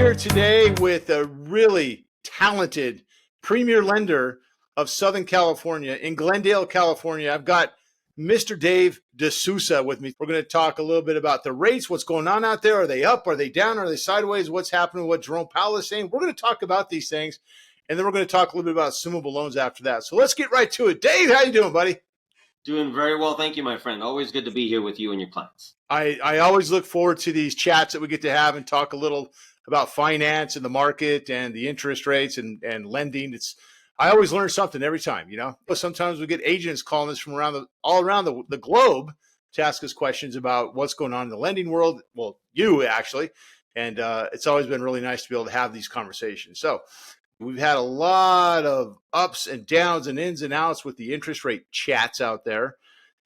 here today with a really talented premier lender of Southern California in Glendale, California. I've got Mr. Dave deSousa with me. We're going to talk a little bit about the rates, what's going on out there. Are they up? Are they down? Are they sideways? What's happening? What Jerome Powell is saying? We're going to talk about these things, and then we're going to talk a little bit about assumable loans after that. So let's get right to it. Dave, how you doing, buddy? Doing very well. Thank you, my friend. Always good to be here with you and your clients. I always look forward to these chats that we get to have and talk a little about finance and the market and the interest rates and lending. I always learn something every time, you know. But sometimes we get agents calling us from all around the globe to ask us questions about what's going on in the lending world. Well, you actually. And it's always been really nice to be able to have these conversations. So we've had a lot of ups and downs and ins and outs with the interest rate chats out there.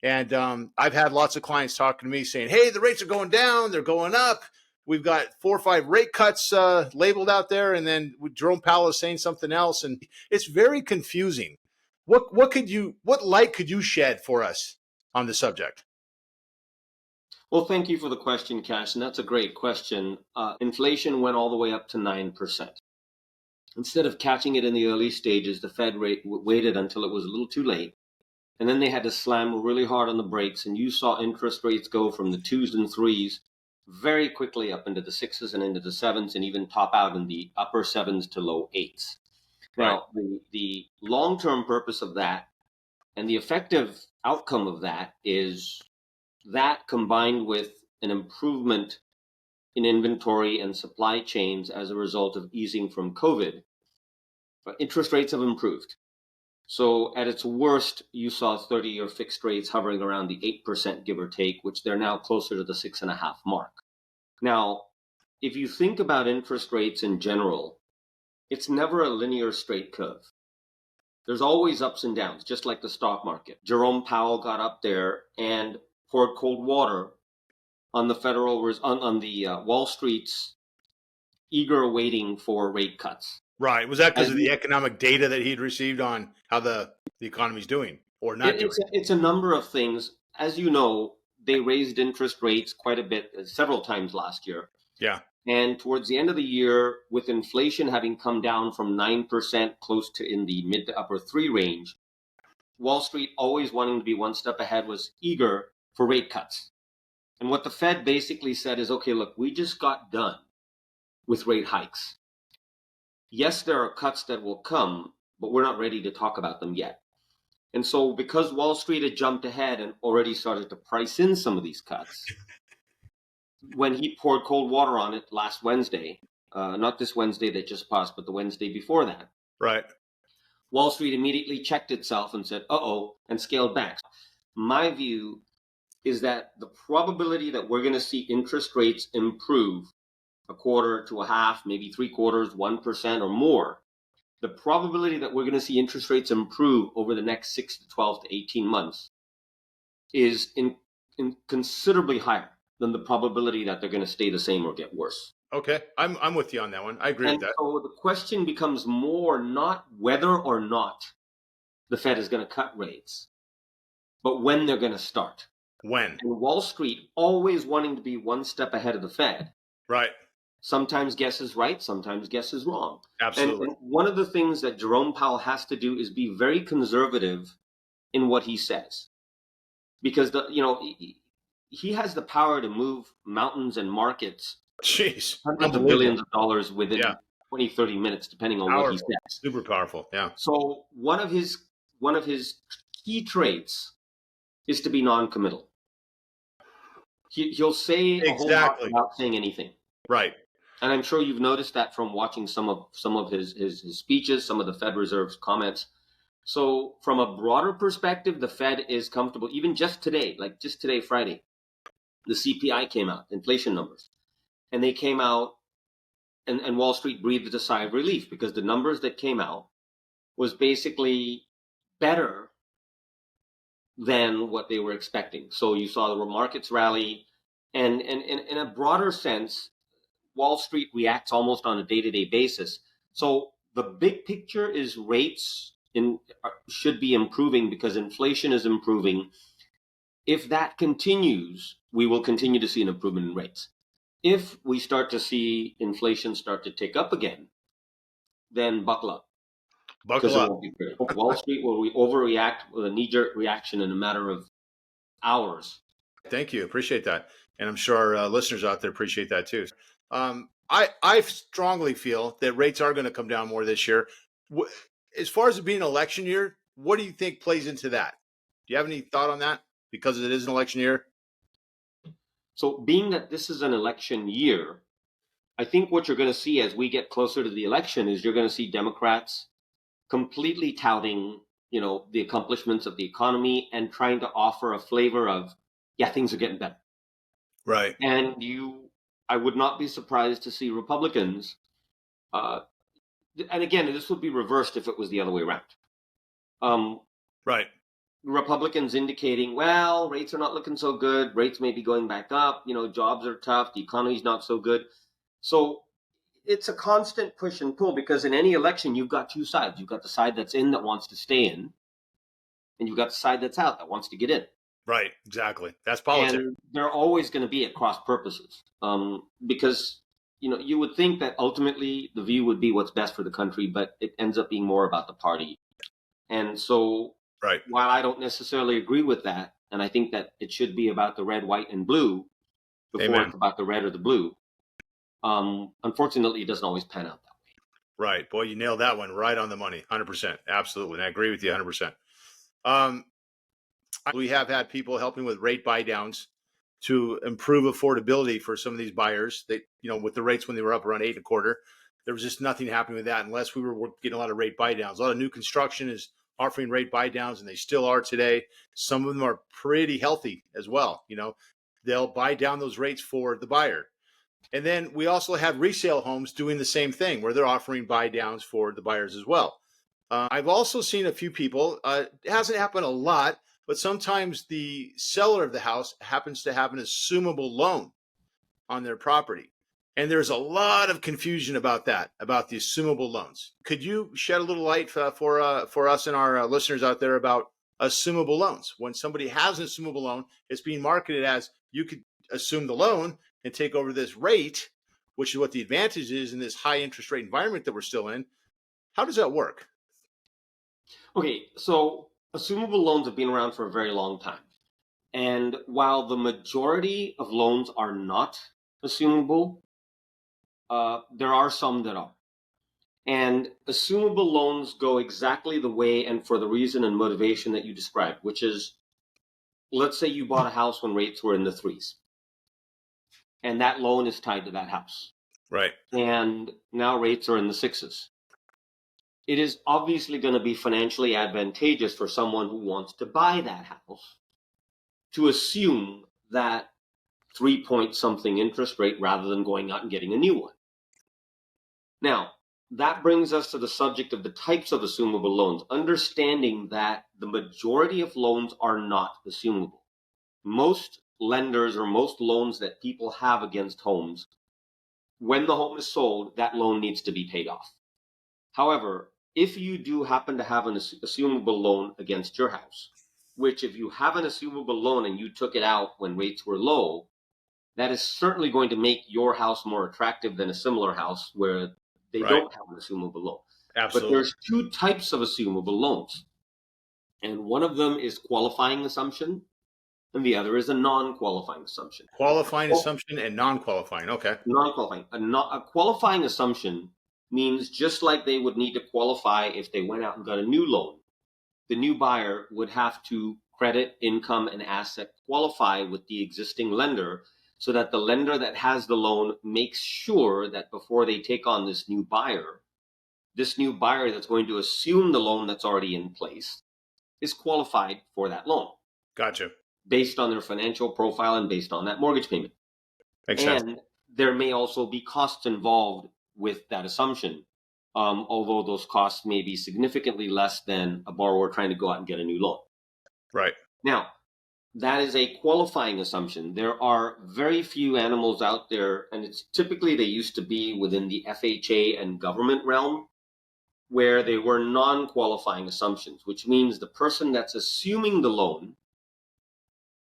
And I've had lots of clients talking to me saying, hey, the rates are going down, they're going up. We've got 4 or 5 rate cuts labeled out there. And then Jerome Powell is saying something else. And it's very confusing. What light could you shed for us on the subject? Well, thank you for the question, Cash. And that's a great question. Inflation went all the way up to 9%. Instead of catching it in the early stages, the Fed waited until it was a little too late. And then they had to slam really hard on the brakes. And you saw interest rates go from the 2s and 3s very quickly up into the 6s and into the 7s, and even top out in the upper 7s to low 8s. Now, the long-term purpose of that and the effective outcome of that is that combined with an improvement in inventory and supply chains as a result of easing from COVID, interest rates have improved. So at its worst, you saw 30-year fixed rates hovering around the 8%, give or take, which they're now closer to the 6.5 mark. Now, if you think about interest rates in general, it's never a linear straight curve. There's always ups and downs, just like the stock market. Jerome Powell got up there and poured cold water on the Wall Street's eager waiting for rate cuts. Right. Was that because of the economic data that he'd received on how the economy's doing or not doing? It's a number of things. As you know, they raised interest rates quite a bit, several times last year. Yeah. And towards the end of the year, with inflation having come down from 9% close to in the mid to upper 3 range, Wall Street, always wanting to be one step ahead, was eager for rate cuts. And what the Fed basically said is, okay, look, we just got done with rate hikes. Yes, there are cuts that will come, but we're not ready to talk about them yet. And so because Wall Street had jumped ahead and already started to price in some of these cuts, when he poured cold water on it last Wednesday, not this Wednesday that just passed, but the Wednesday before that, right, Wall Street immediately checked itself and said, uh-oh, and scaled back. My view is that the probability that we're going to see interest rates improve a quarter to a half, maybe 3/4, 1% or more, the probability that we're going to see interest rates improve over the next 6 to 12 to 18 months is in considerably higher than the probability that they're going to stay the same or get worse. Okay, I'm with you on that one. I agree with that. So the question becomes more not whether or not the Fed is going to cut rates, but when they're going to start. When? And Wall Street always wanting to be one step ahead of the Fed. Right. Sometimes guess is right, sometimes guess is wrong. Absolutely. And one of the things that Jerome Powell has to do is be very conservative in what he says. Because he has the power to move mountains and markets. Jeez. Hundreds of billions of dollars within 20, 30 minutes, depending on what he says. Super powerful. Yeah. So one of his key traits is to be non-committal. He'll say a whole lot without saying anything. Right. And I'm sure you've noticed that from watching some of his speeches, some of the Fed Reserve's comments. So from a broader perspective, the Fed is comfortable. Even just today, Friday, the CPI came out, inflation numbers. And they came out, and Wall Street breathed a sigh of relief because the numbers that came out was basically better than what they were expecting. So you saw the markets rally, and in a broader sense, Wall Street reacts almost on a day-to-day basis. So the big picture is rates should be improving because inflation is improving. If that continues, we will continue to see an improvement in rates. If we start to see inflation start to tick up again, then buckle up, because Buckle it up. won't be pretty. Wall Street will overreact with a knee-jerk reaction in a matter of hours. Thank you. Appreciate that. And I'm sure our listeners out there appreciate that too. I strongly feel that rates are going to come down more this year. As far as it being an election year, what do you think plays into that? Do you have any thought on that? Because it is an election year. So being that this is an election year, I think what you're going to see as we get closer to the election is you're going to see Democrats completely touting, the accomplishments of the economy and trying to offer a flavor of, yeah, things are getting better. Right. And I would not be surprised to see Republicans, and again, this would be reversed if it was the other way around. Right. Republicans indicating, well, rates are not looking so good. Rates may be going back up. Jobs are tough. The economy's not so good. So it's a constant push and pull, because in any election, you've got two sides. You've got the side that's in that wants to stay in, and you've got the side that's out that wants to get in. Right. Exactly. That's politics. And they're always going to be at cross purposes, because you would think that ultimately the view would be what's best for the country, but it ends up being more about the party. And so, right. While I don't necessarily agree with that, and I think that it should be about the red, white, and blue before Amen. It's about the red or the blue, unfortunately, it doesn't always pan out that way. Right. Boy, you nailed that one right on the money. 100%. Absolutely. And I agree with you 100%. We have had people helping with rate buy downs to improve affordability for some of these buyers. They, with the rates when they were up around 8.25, there was just nothing happening with that unless we were getting a lot of rate buy downs. A lot of new construction is offering rate buy downs, and they still are today. Some of them are pretty healthy as well. They'll buy down those rates for the buyer. And then we also have resale homes doing the same thing, where they're offering buy downs for the buyers as well. I've also seen a few people, it hasn't happened a lot, but sometimes the seller of the house happens to have an assumable loan on their property. And there's a lot of confusion about that, about the assumable loans. Could you shed a little light for us and our listeners out there about assumable loans? When somebody has an assumable loan, it's being marketed as you could assume the loan and take over this rate, which is what the advantage is in this high interest rate environment that we're still in. How does that work? Okay, so assumable loans have been around for a very long time. And while the majority of loans are not assumable, there are some that are. And assumable loans go exactly the way and for the reason and motivation that you described, which is, let's say you bought a house when rates were in the threes, and that loan is tied to that house. Right. And now rates are in the sixes. It is obviously going to be financially advantageous for someone who wants to buy that house to assume that 3 point something interest rate rather than going out and getting a new one. Now, that brings us to the subject of the types of assumable loans, understanding that the majority of loans are not assumable. Most lenders, or most loans that people have against homes, when the home is sold, that loan needs to be paid off. However, if you do happen to have an assumable loan against your house, which if you have an assumable loan and you took it out when rates were low, that is certainly going to make your house more attractive than a similar house where they don't have an assumable loan. Absolutely. But there's two types of assumable loans. And one of them is qualifying assumption, and the other is a non-qualifying assumption. Qualifying assumption and non-qualifying. Okay. Non-qualifying. A qualifying assumption means just like they would need to qualify if they went out and got a new loan, the new buyer would have to credit, income, and asset qualify with the existing lender, so that the lender that has the loan makes sure that before they take on this new buyer that's going to assume the loan that's already in place is qualified for that loan. Gotcha. Based on their financial profile and based on that mortgage payment. Makes sense. And there may also be costs involved with that assumption, although those costs may be significantly less than a borrower trying to go out and get a new loan. Right. Now, that is a qualifying assumption. There are very few animals out there, and it's typically they used to be within the FHA and government realm, where they were non-qualifying assumptions, which means the person that's assuming the loan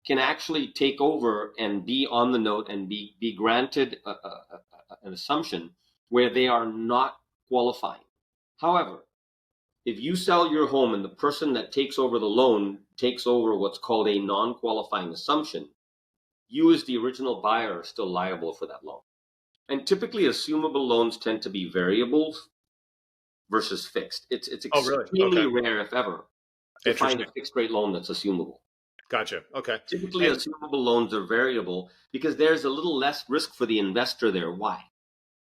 can actually take over and be on the note and be granted an assumption where they are not qualifying. However, if you sell your home and the person that takes over the loan takes over what's called a non-qualifying assumption, you as the original buyer are still liable for that loan. And typically assumable loans tend to be variables versus fixed. It's Oh, really? extremely Okay. rare, if ever, to find Interesting. a fixed rate loan that's assumable. Gotcha. Okay. Typically, And assumable loans are variable because there's a little less risk for the investor there. Why?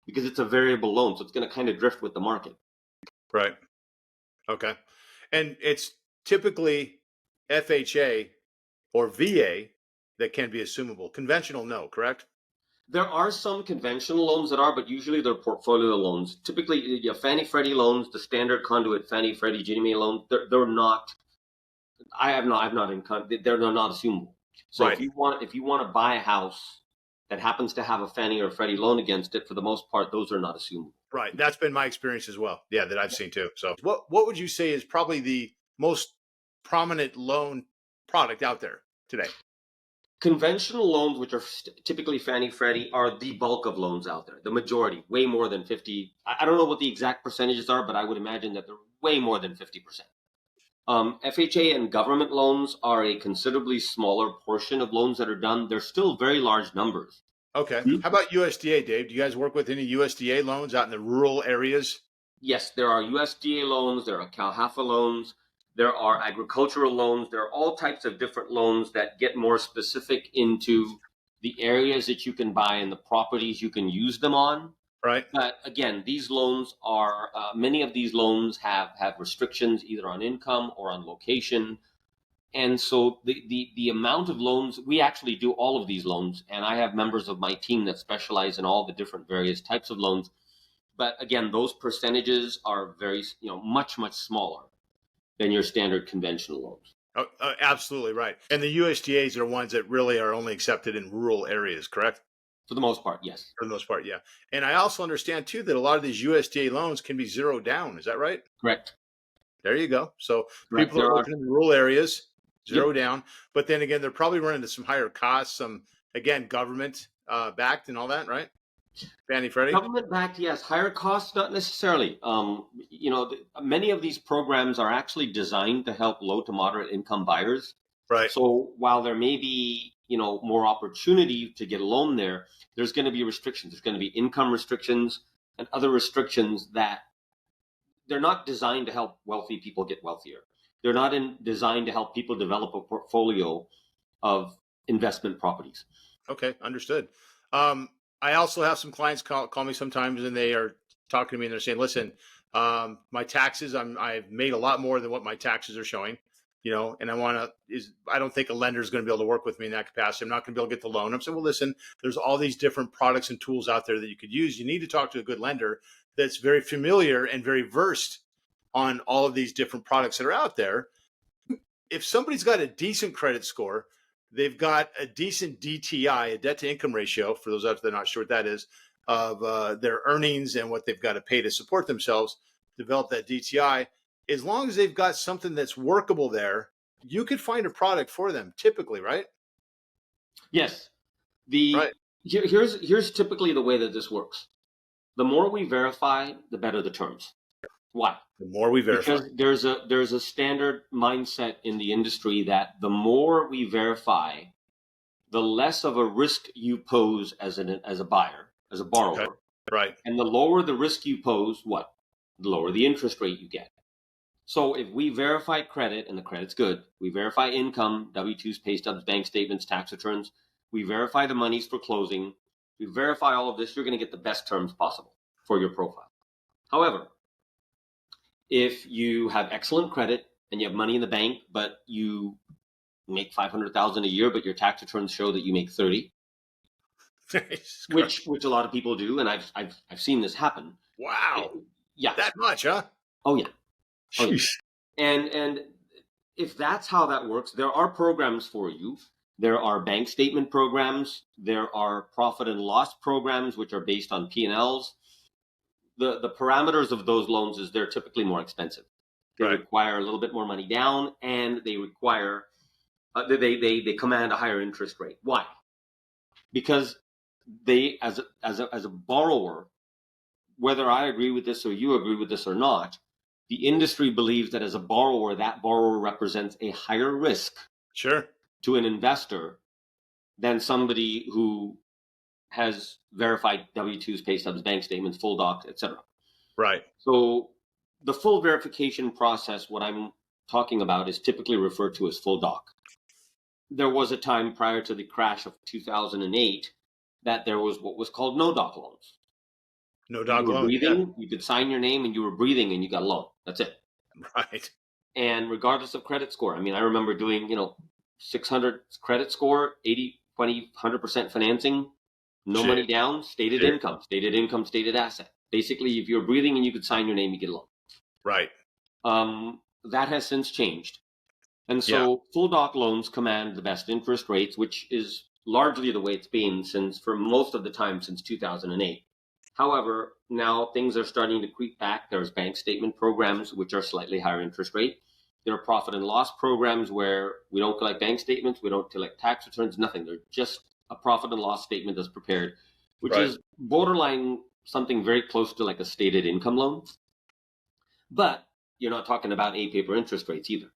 Because it's a variable loan, so it's going to kind of drift with the market. right. Okay. And it's typically FHA or VA that can be assumable. Conventional, no, correct? There are some conventional loans that are, but usually they're portfolio loans. Typically, your Fannie Freddie loans, the standard conduit Fannie Freddie Ginnie Mae loans, they're not. I've not they're not assumable. So Right. if you want to buy a house that happens to have a Fannie or Freddie loan against it, for the most part, those are not assumable. Right. That's been my experience as well. Yeah, that I've seen too. So what would you say is probably the most prominent loan product out there today? Conventional loans, which are typically Fannie Freddie, are the bulk of loans out there. The majority, way more than 50. I don't know what the exact percentages are, but I would imagine that they're way more than 50%. FHA and government loans are a considerably smaller portion of loans that are done. They're still very large numbers. Okay. How about USDA, Dave? Do you guys work with any USDA loans out in the rural areas? Yes, there are USDA loans, there are CalHFA loans, there are agricultural loans, there are all types of different loans that get more specific into the areas that you can buy and the properties you can use them on. Right. But again, these loans are, many of these loans have restrictions either on income or on location. And so the amount of loans, we actually do all of these loans, and I have members of my team that specialize in all the different various types of loans. But again, those percentages are very, much, much smaller than your standard conventional loans. Oh, absolutely right. And the USDAs are ones that really are only accepted in rural areas, correct? For the most part, yes. For the most part, yeah. And I also understand too that a lot of these USDA loans can be zero down. Is that right? Correct. There you go. So Correct. people are looking in the rural areas, zero Yep. down. But then again, they're probably running into some higher costs, some, again, government backed and all that, right? Fannie Freddie? Government backed, yes. Higher costs, not necessarily. Many of these programs are actually designed to help low to moderate income buyers. Right. So while there may be, more opportunity to get a loan there, there's going to be restrictions. There's going to be income restrictions and other restrictions that they're not designed to help wealthy people get wealthier. They're not designed to help people develop a portfolio of investment properties. Okay, understood. I also have some clients call me sometimes, and they are talking to me, and they're saying, "Listen, my taxes, I've made a lot more than what my taxes are showing, and I don't think a lender is going to be able to work with me in that capacity. I'm not going to be able to get the loan." I'm saying, "Well, listen, there's all these different products and tools out there that you could use. You need to talk to a good lender that's very familiar and very versed on all of these different products that are out there. If somebody's got a decent credit score, they've got a decent DTI, a debt to income ratio, for those out there not sure what that is, of their earnings and what they've got to pay to support themselves, develop that DTI. As long as they've got something that's workable there, you could find a product for them typically, right? Yes. Right. Here's typically the way that this works. The more we verify, the better the terms. Why? The more we verify. Because there's a standard mindset in the industry that the more we verify, the less of a risk you pose as a buyer, as a borrower. Okay. Right. And the lower the risk you pose, what? The lower the interest rate you get. So if we verify credit and the credit's good, we verify income, W-2s, pay stubs, bank statements, tax returns, we verify the monies for closing, we verify all of this, you're going to get the best terms possible for your profile. However, if you have excellent credit and you have money in the bank, but you make $500,000 a year, but your tax returns show that you make 30, which a lot of people do, and I've seen this happen. Wow. Yeah. That much, huh? Oh yeah. Oh, yeah. Jeez. And if that's how that works, there are programs for you. There are bank statement programs. There are profit and loss programs, which are based on P&Ls. The parameters of those loans is they're typically more expensive. They Right. require a little bit more money down, and they require They command a higher interest rate. Why? Because they, as a borrower, whether I agree with this or you agree with this or not, the industry believes that as a borrower, that borrower represents a higher risk Sure. to an investor than somebody who has verified W-2s, pay stubs, bank statements, full docs, etc. Right. So the full verification process, what I'm talking about, is typically referred to as full doc. There was a time prior to the crash of 2008 that there was what was called no doc loans. No You doc were loan. Yeah. breathing, you could sign your name and you were breathing and you got a loan. That's it. Right. And regardless of credit score, I mean, I remember doing, 600 credit score, 80, 20, 100% financing, no Shit. money down, stated income, stated asset. Basically, if you're breathing and you could sign your name, you get a loan. Right. That has since changed. And so full doc loans command the best interest rates, which is largely the way it's been for most of the time since 2008. However, now things are starting to creep back. There's bank statement programs, which are slightly higher interest rate. There are profit and loss programs where we don't collect bank statements, we don't collect tax returns, nothing. They're just a profit and loss statement that's prepared, which is borderline something very close to like a stated income loan. But you're not talking about A-paper interest rates either.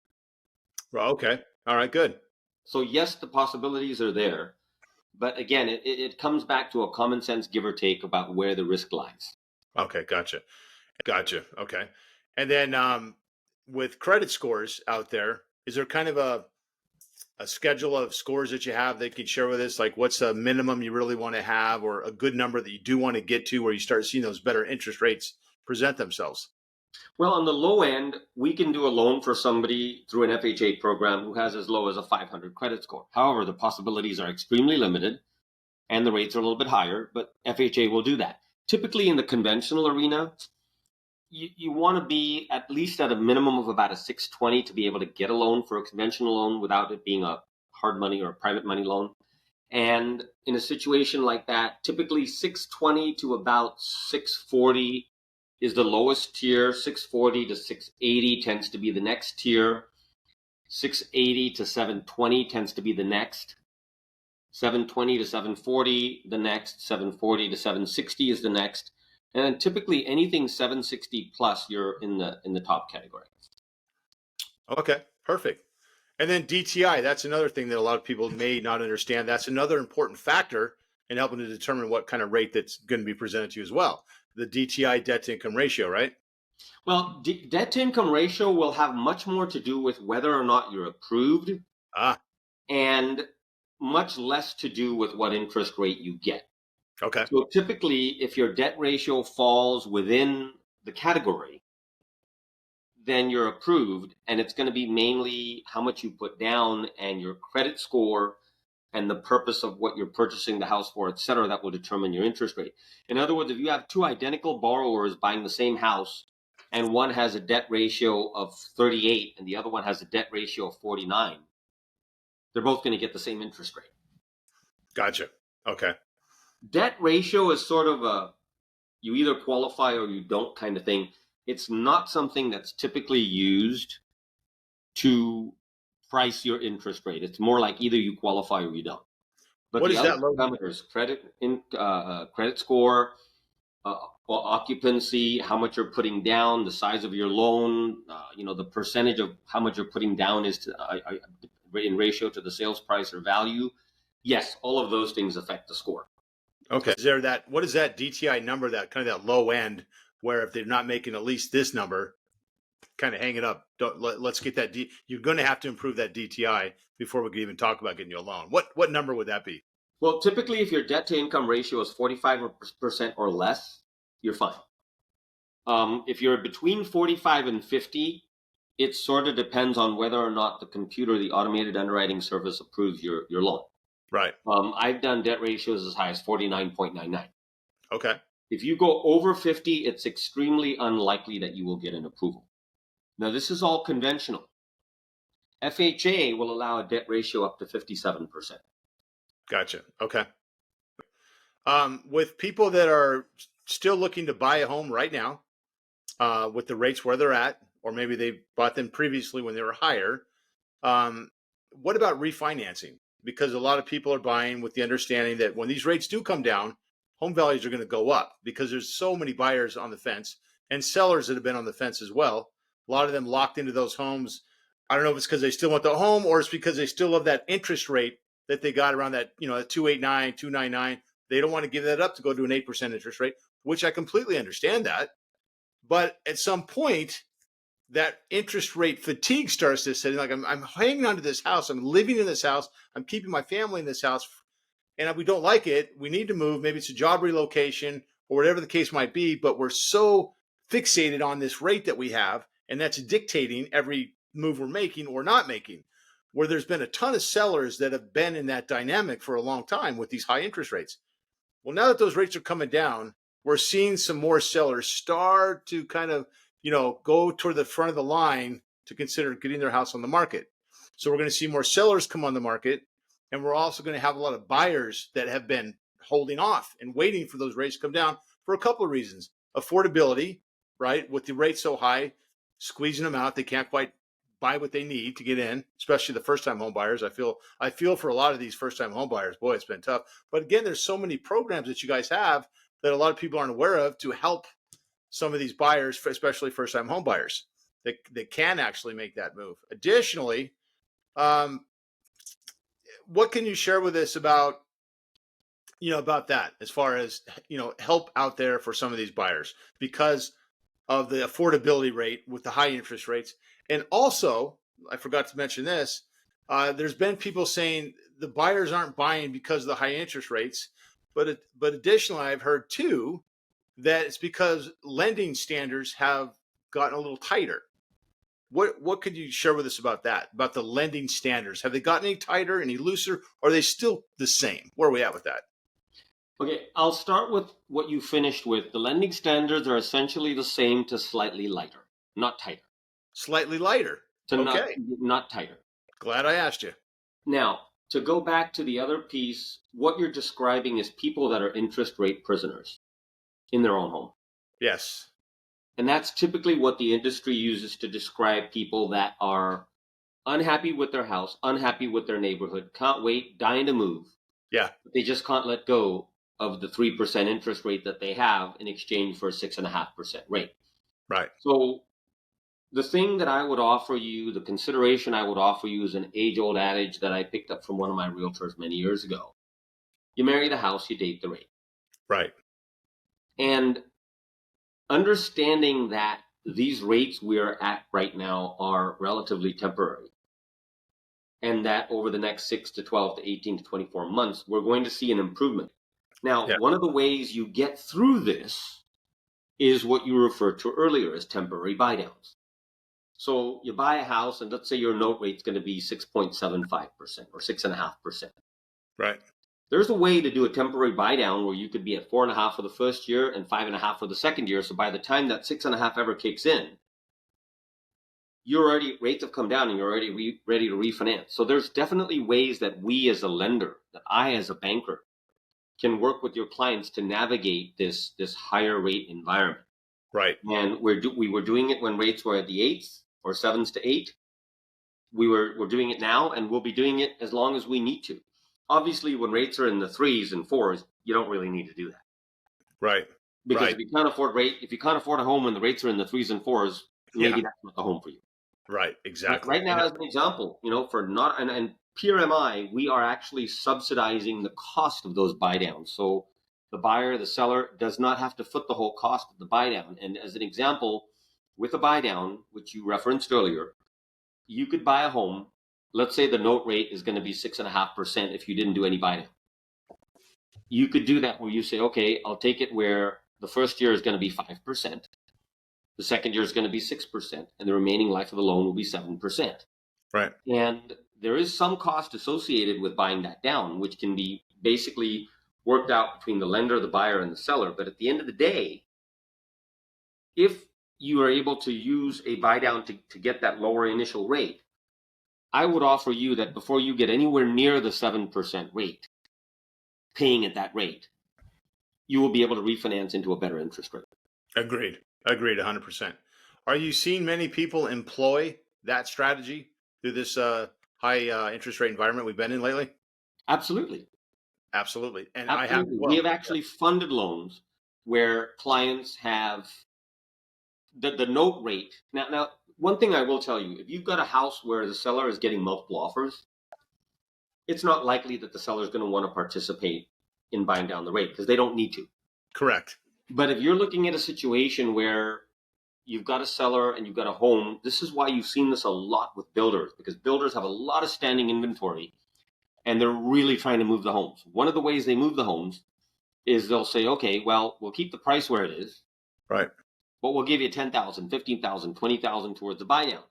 Well, okay. All right. Good. So yes, the possibilities are there. But again, it comes back to a common sense give or take about where the risk lies. Okay. Gotcha. Okay. And then with credit scores out there, is there kind of a schedule of scores that you have that you can share with us? Like what's a minimum you really want to have or a good number that you do want to get to where you start seeing those better interest rates present themselves? Well, on the low end, we can do a loan for somebody through an FHA program who has as low as a 500 credit score. However, the possibilities are extremely limited and the rates are a little bit higher, but FHA will do that. Typically in the conventional arena, you want to be at least at a minimum of about a 620 to be able to get a loan for a conventional loan without it being a hard money or a private money loan. And in a situation like that, typically 620 to about 640 is the lowest tier. 640 to 680 tends to be the next tier. 680 to 720 tends to be the next. 720 to 740 the next. 740 to 760 is the next. And then typically anything 760 plus, you're in the top category. Okay, perfect. And then DTI, that's another thing that a lot of people may not understand. That's another important factor in helping to determine what kind of rate that's going to be presented to you as well. The DTI debt to income ratio, right? Well, debt to income ratio will have much more to do with whether or not you're approved and much less to do with what interest rate you get. Okay. So typically, if your debt ratio falls within the category, then you're approved, and it's going to be mainly how much you put down and your credit score and the purpose of what you're purchasing the house for, et cetera, that will determine your interest rate. In other words, if you have two identical borrowers buying the same house and one has a debt ratio of 38 and the other one has a debt ratio of 49, they're both going to get the same interest rate. Gotcha. Okay. Debt ratio is sort of a you either qualify or you don't kind of thing. It's not something that's typically used to price your interest rate. It's more like either you qualify or you don't. But What the is other that low? parameters, credit score, occupancy, how much you're putting down, the size of your loan, the percentage of how much you're putting down is in ratio to the sales price or value. Yes, all of those things affect the score. Okay. What is that DTI number, that kind of that low end, where if they're not making at least this number, kind of hang it up. Let's get that. You're going to have to improve that DTI before we can even talk about getting you a loan. What number would that be? Well, typically, if your debt to income ratio is 45% or less, you're fine. If you're between 45 and 50, it sort of depends on whether or not the automated underwriting service approves your loan. Right. I've done debt ratios as high as 49.99. Okay. If you go over 50, it's extremely unlikely that you will get an approval. Now, this is all conventional. FHA will allow a debt ratio up to 57%. Gotcha. Okay. With people that are still looking to buy a home right now, with the rates where they're at, or maybe they bought them previously when they were higher, what about refinancing? Because a lot of people are buying with the understanding that when these rates do come down, home values are going to go up because there's so many buyers on the fence and sellers that have been on the fence as well. A lot of them locked into those homes. I don't know if it's because they still want the home or it's because they still love that interest rate that they got around that, 289, 299. They don't want to give that up to go to an 8% interest rate, which I completely understand that. But at some point, that interest rate fatigue starts to set in. Like I'm hanging onto this house. I'm living in this house. I'm keeping my family in this house. And if we don't like it, we need to move. Maybe it's a job relocation or whatever the case might be. But we're so fixated on this rate that we have. And that's dictating every move we're making or not making. Where there's been a ton of sellers that have been in that dynamic for a long time with these high interest rates. Well, now that those rates are coming down, we're seeing some more sellers start to kind of, go toward the front of the line to consider getting their house on the market. So we're going to see more sellers come on the market. And we're also going to have a lot of buyers that have been holding off and waiting for those rates to come down for a couple of reasons. Affordability, right? With the rates so high, squeezing them out, they can't quite buy what they need to get in, especially the first-time home buyers. I feel for a lot of these first-time home buyers. Boy, it's been tough. But again, there's so many programs that you guys have that a lot of people aren't aware of to help some of these buyers, especially first-time home buyers, that can actually make that move. Additionally, what can you share with us about that as far as help out there for some of these buyers because of the affordability rate with the high interest rates? And also, I forgot to mention this, there's been people saying the buyers aren't buying because of the high interest rates, but additionally, I've heard too that it's because lending standards have gotten a little tighter. What could you share with us about that, about the lending standards? Have they gotten any tighter, any looser, or are they still the same? Where are we at with that? Okay, I'll start with what you finished with. The lending standards are essentially the same to slightly lighter, not tighter. Slightly lighter. To Okay. not tighter. Glad I asked you. Now, to go back to the other piece, what you're describing is people that are interest rate prisoners in their own home. Yes. And that's typically what the industry uses to describe people that are unhappy with their house, unhappy with their neighborhood, can't wait, dying to move. Yeah. But they just can't let go of the 3% interest rate that they have in exchange for a 6.5% rate. Right. So the thing that I would offer you, the consideration I would offer you is an age-old adage that I picked up from one of my realtors many years ago. You marry the house, you date the rate. Right. And understanding that these rates we're at right now are relatively temporary, and that over the next 6 to 12 to 18 to 24 months, we're going to see an improvement. Now, Yeah. one of the ways you get through this is what you referred to earlier as temporary buy downs. So you buy a house, and let's say your note rate's going to be 6.75% or 6.5%. Right. There's a way to do a temporary buy down where you could be at 4.5 for the first year and 5.5 for the second year. So by the time that 6.5 ever kicks in, rates have come down and you're already ready to refinance. So there's definitely ways that we as a lender, that I as a banker, can work with your clients to navigate this higher rate environment. Right. And we were doing it when rates were at the 8s or 7s to 8. We're doing it now, and we'll be doing it as long as we need to. Obviously, when rates are in the 3s and 4s, you don't really need to do that. Right. Because right. if you can't afford a home when the rates are in the 3s and 4s, maybe that's not the home for you. Right. Exactly. Right now, as an example, for not and PRMI, we are actually subsidizing the cost of those buy downs. So the buyer, the seller, does not have to foot the whole cost of the buy down. And as an example, with a buy down, which you referenced earlier, you could buy a home. Let's say the note rate is going to be 6.5% if you didn't do any buy down. You could do that where you say, okay, I'll take it where the first year is going to be 5%. The second year is going to be 6%, and the remaining life of the loan will be 7%. Right. And there is some cost associated with buying that down, which can be basically worked out between the lender, the buyer, and the seller. But at the end of the day, if you are able to use a buy down to get that lower initial rate, I would offer you that before you get anywhere near the 7% rate, paying at that rate, you will be able to refinance into a better interest rate. Agreed 100%. Are you seeing many people employ that strategy through this high interest rate environment we've been in lately? Absolutely. Absolutely. And I have as Absolutely. We well. have actually funded loans where clients have the note rate. Now, one thing I will tell you, if you've got a house where the seller is getting multiple offers, it's not likely that the seller is going to want to participate in buying down the rate because they don't need to. Correct. But if you're looking at a situation where you've got a seller and you've got a home, this is why you've seen this a lot with builders, because builders have a lot of standing inventory and they're really trying to move the homes. One of the ways they move the homes is they'll say, okay, well, we'll keep the price where it is, Right. but we'll give you 10,000, 15,000, 20,000 towards the buy down.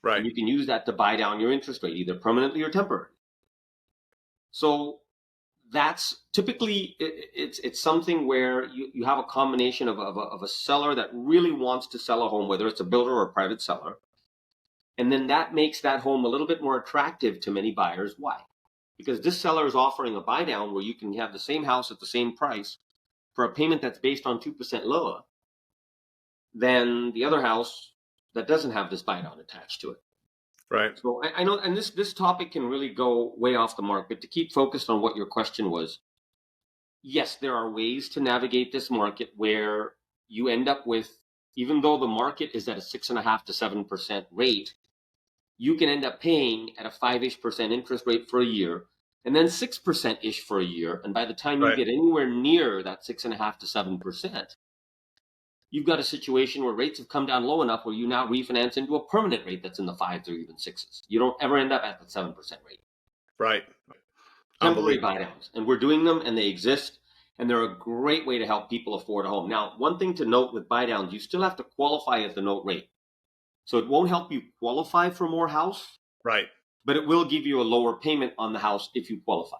Right. And you can use that to buy down your interest rate, either permanently or temporarily. So that's typically, it's something where you have a combination of a seller that really wants to sell a home, whether it's a builder or a private seller. And then that makes that home a little bit more attractive to many buyers. Why? Because this seller is offering a buy down where you can have the same house at the same price for a payment that's based on 2% lower than the other house that doesn't have this buy down attached to it. Right. So I know, and this topic can really go way off the mark, but to keep focused on what your question was, yes, there are ways to navigate this market where you end up with, even though the market is at a 6.5% to 7% rate, you can end up paying at a 5-ish% interest rate for a year, and then 6%-ish for a year. And by the time you Right. get anywhere near that 6.5% to 7%, you've got a situation where rates have come down low enough where you now refinance into a permanent rate that's in the 5s or even 6s. You don't ever end up at the 7% rate. Right. Temporary Unbelievable. buy downs. And we're doing them and they exist. And they're a great way to help people afford a home. Now, one thing to note with buy downs, you still have to qualify at the note rate. So it won't help you qualify for more house, Right. but it will give you a lower payment on the house if you qualify.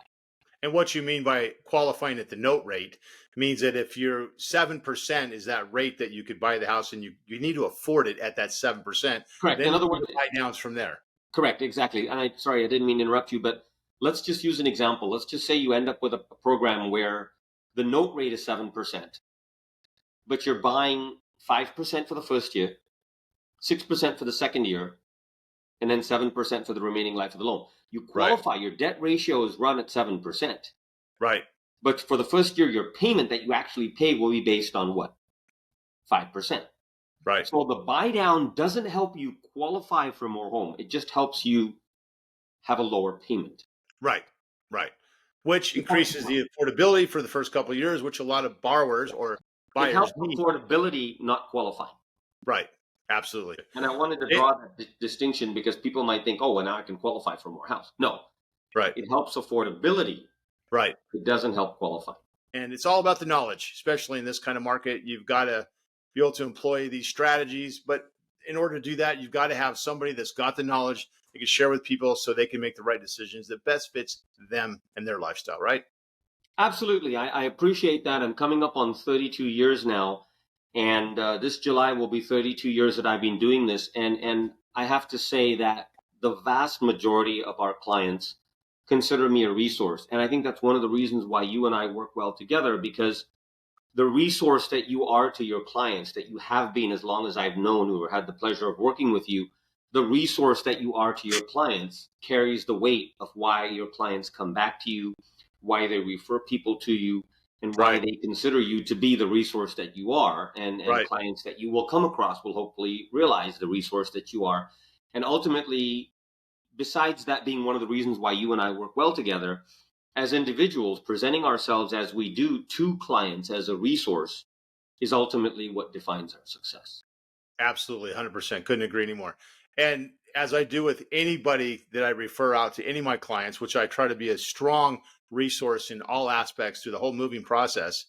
And what you mean by qualifying at the note rate means that if you're 7% is that rate that you could buy the house and you need to afford it at that 7%, Correct. then In other you words, can buy downs from there. correct, exactly. And sorry, I didn't mean to interrupt you, but let's just use an example. Let's just say you end up with a program where the note rate is 7%, but you're buying 5% for the first year, 6% for the second year, and then 7% for the remaining life of the loan. You qualify, right. Your debt ratio is run at 7%. Right. But for the first year, your payment that you actually pay will be based on what? 5%. Right. So the buy down doesn't help you qualify for more home. It just helps you have a lower payment. Right. Right. Which increases the affordability for the first couple of years, which a lot of borrowers or buyers it helps need. Affordability, not qualifying. Right. Absolutely. And I wanted to draw that distinction because people might think, oh, well, now I can qualify for more house. No. Right. It helps affordability. Right. It doesn't help qualify. And it's all about the knowledge, especially in this kind of market. You've got to be able to employ these strategies. But in order to do that, you've got to have somebody that's got the knowledge they can share with people so they can make the right decisions that best fits them and their lifestyle, right? Absolutely. I appreciate that. I'm coming up on 32 years now. And this July will be 32 years that I've been doing this. And I have to say that the vast majority of our clients consider me a resource. And I think that's one of the reasons why you and I work well together, because the resource that you are to your clients, that you have been as long as I've known or had the pleasure of working with you, the resource that you are to your clients carries the weight of why your clients come back to you, why they refer people to you, and why they consider you to be the resource that you are. And clients that you will come across will hopefully realize the resource that you are. And ultimately, besides that being one of the reasons why you and I work well together, as individuals, presenting ourselves as we do to clients as a resource is ultimately what defines our success. Absolutely, 100%. Couldn't agree anymore. And as I do with anybody that I refer out to any of my clients, which I try to be a strong resource in all aspects through the whole moving process,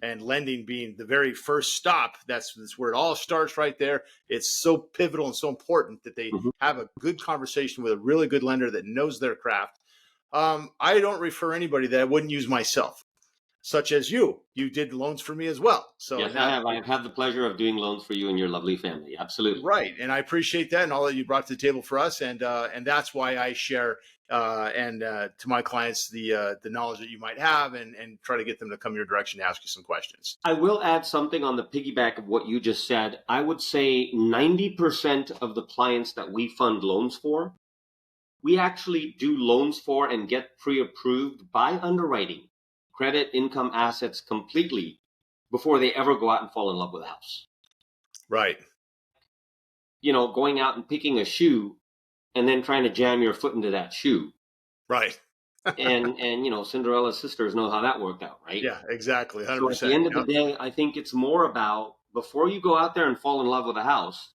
and lending being the very first stop. That's where it all starts right there. It's so pivotal and so important that they have a good conversation with a really good lender that knows their craft. I don't refer anybody that I wouldn't use myself, such as you. You did loans for me as well. So yes, I have. I've had the pleasure of doing loans for you and your lovely family. Absolutely. Right. And I appreciate that and all that you brought to the table for us. And that's why I share to my clients the knowledge that you might have and try to get them to come your direction to ask you some questions. I will add something on the piggyback of what you just said. I would say 90% of the clients that we fund loans for we actually do loans for and get pre-approved by underwriting credit, income, assets completely before they ever go out and fall in love with a house. Right. Going out and picking a shoe and then trying to jam your foot into that shoe. Right. and Cinderella's sisters know how that worked out, right? Yeah, exactly. 100%. So at the end of the day, I think it's more about, before you go out there and fall in love with a house,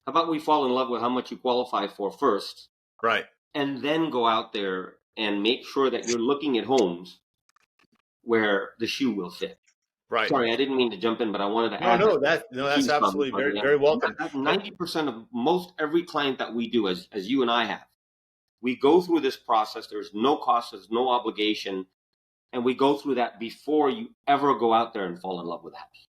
how about we fall in love with how much you qualify for first, Right. and then go out there and make sure that you're looking at homes where the shoe will fit. Right. Sorry, I didn't mean to jump in, but I wanted to add that's absolutely very, very welcome. 90% of most every client that we do, as you and I have, we go through this process. There's no cost, there's no obligation, and we go through that before you ever go out there and fall in love with a house.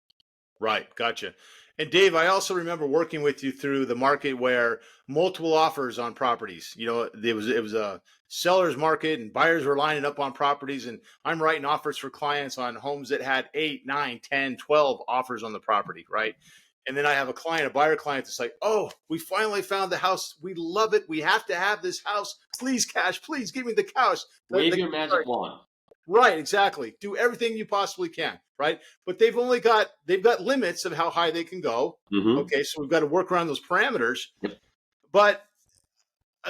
Right. Gotcha. And Dave, I also remember working with you through the market where multiple offers on properties, it was a seller's market and buyers were lining up on properties, and I'm writing offers for clients on homes that had 8, 9, 10, 12 offers on the property. Right. And then I have a buyer client that's like, oh, we finally found the house. We love it. We have to have this house. Please, cash, please give me the house. Wave your magic wand. Right, exactly. Do everything you possibly can, right? But they've got limits of how high they can go. Mm-hmm. Okay, so we've got to work around those parameters. Yep. But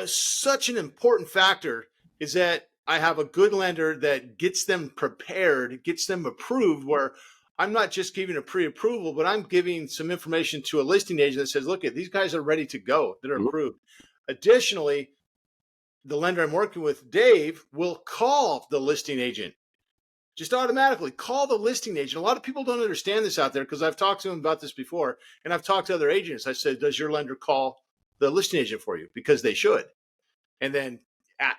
such an important factor is that I have a good lender that gets them prepared, gets them approved, where I'm not just giving a pre-approval, but I'm giving some information to a listing agent that says, look, these guys are ready to go, that are Mm-hmm. approved. Additionally, the lender I'm working with, Dave, will call the listing agent. Just automatically call the listing agent. A lot of people don't understand this out there, because I've talked to them about this before, and I've talked to other agents. I said, does your lender call the listing agent for you? Because they should. And then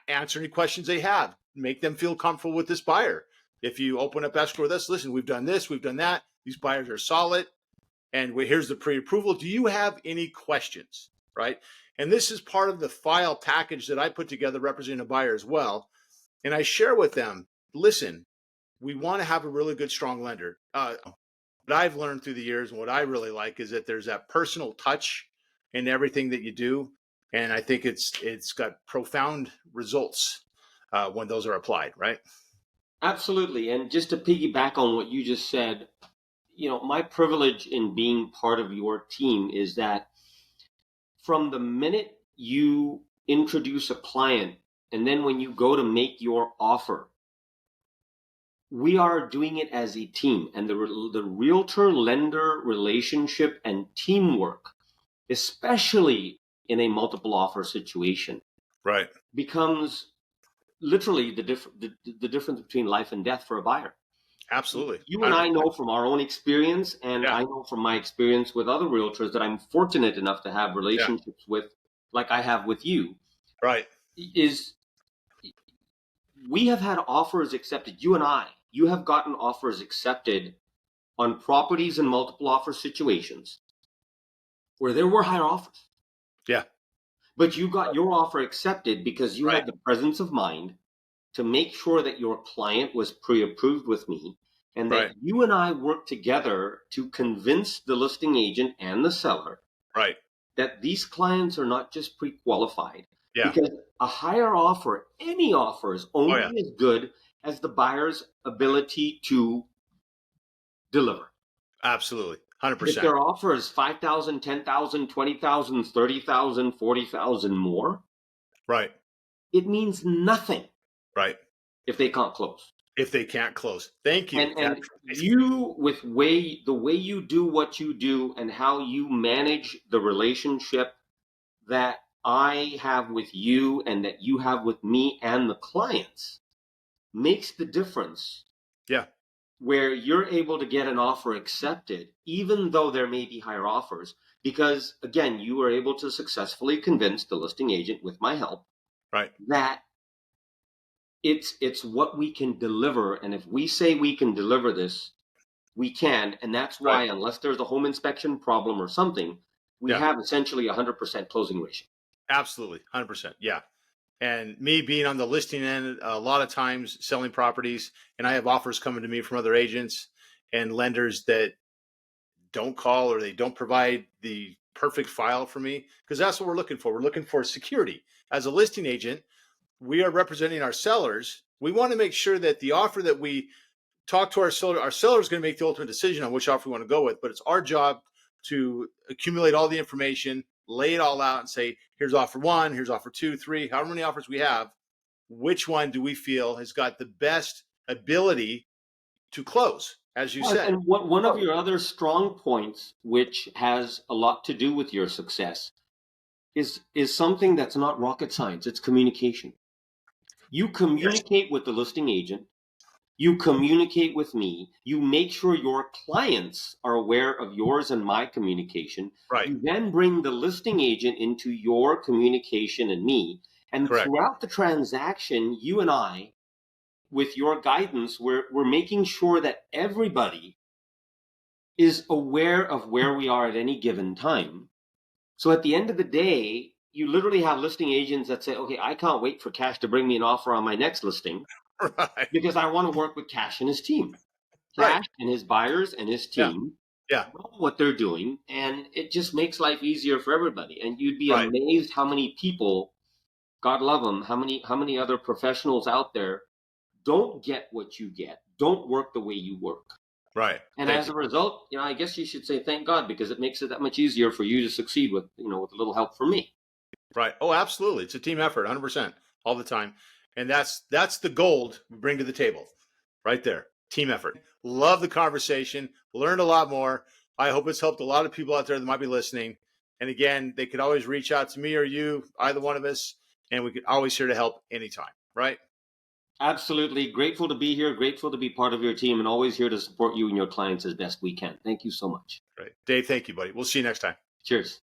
answer any questions they have. Make them feel comfortable with this buyer. If you open up escrow with us, listen, we've done this, we've done that. These buyers are solid. And here's the pre-approval. Do you have any questions? Right? And this is part of the file package that I put together representing a buyer as well. And I share with them, listen, we want to have a really good, strong lender. What I've learned through the years and what I really like is that there's that personal touch in everything that you do. And I think it's got profound results when those are applied, right? Absolutely. And just to piggyback on what you just said, my privilege in being part of your team is that from the minute you introduce a client and then when you go to make your offer, we are doing it as a team. And the realtor-lender relationship and teamwork, especially in a multiple offer situation, right, becomes literally the difference between life and death for a buyer. Absolutely. You and I know from our own experience, and I know from my experience with other realtors that I'm fortunate enough to have relationships with, like I have with you. Right. Is we have had offers accepted. You have gotten offers accepted on properties in multiple offer situations where there were higher offers. Yeah. But you got your offer accepted because you had the presence of mind to make sure that your client was pre-approved with me, and that you and I worked together to convince the listing agent and the seller that these clients are not just pre-qualified. Yeah. Because a higher offer, any offer, is only as good as the buyer's ability to deliver. Absolutely. 100%. If their offer is 5,000, 10,000, 20,000, 30,000, 40,000 more, it means nothing. Right. If they can't close. If they can't close. Thank you. And you, with the way you do what you do and how you manage the relationship that I have with you and that you have with me and the clients, makes the difference. Yeah. Where you're able to get an offer accepted, even though there may be higher offers, because again, you were able to successfully convince the listing agent with my help that it's what we can deliver. And if we say we can deliver this, we can. And that's why, unless there's a home inspection problem or something, we have essentially 100% closing ratio. Absolutely. 100%. Yeah. And me being on the listing end, a lot of times selling properties, and I have offers coming to me from other agents and lenders that don't call or they don't provide the perfect file for me, because that's what we're looking for. We're looking for security. as a listing agent, we are representing our sellers. We want to make sure that the offer that we talk to our seller is going to make the ultimate decision on which offer we want to go with, but it's our job to accumulate all the information, lay it all out and say, here's offer 1, here's offer 2, 3, however many offers we have. Which one do we feel has got the best ability to close, as you said? And one of your other strong points, which has a lot to do with your success, is something that's not rocket science. It's communication. You communicate with the listing agent. You communicate with me. You make sure your clients are aware of yours and my communication. Right. You then bring the listing agent into your communication and me. And Correct. throughout the transaction, you and I, with your guidance, we're making sure that everybody is aware of where we are at any given time. So at the end of the day, you literally have listing agents that say, okay, I can't wait for Cash to bring me an offer on my next listing. Right. Because I want to work with Cash and his team. Cash and his buyers and his team know what they're doing, and it just makes life easier for everybody. And you'd be amazed how many people, God love them, how many other professionals out there don't get what you get, don't work the way you work. Right. And as a result, I guess you should say thank God, because it makes it that much easier for you to succeed with, with a little help from me. Right. Oh, absolutely. It's a team effort, 100%, all the time. And that's the gold we bring to the table right there. Team effort. Love the conversation. Learned a lot more. I hope it's helped a lot of people out there that might be listening. And again, they could always reach out to me or you, either one of us, and we could always here to help anytime. Right? Absolutely. Grateful to be here. Grateful to be part of your team, and always here to support you and your clients as best we can. Thank you so much. Great. Dave, thank you, buddy. We'll see you next time. Cheers.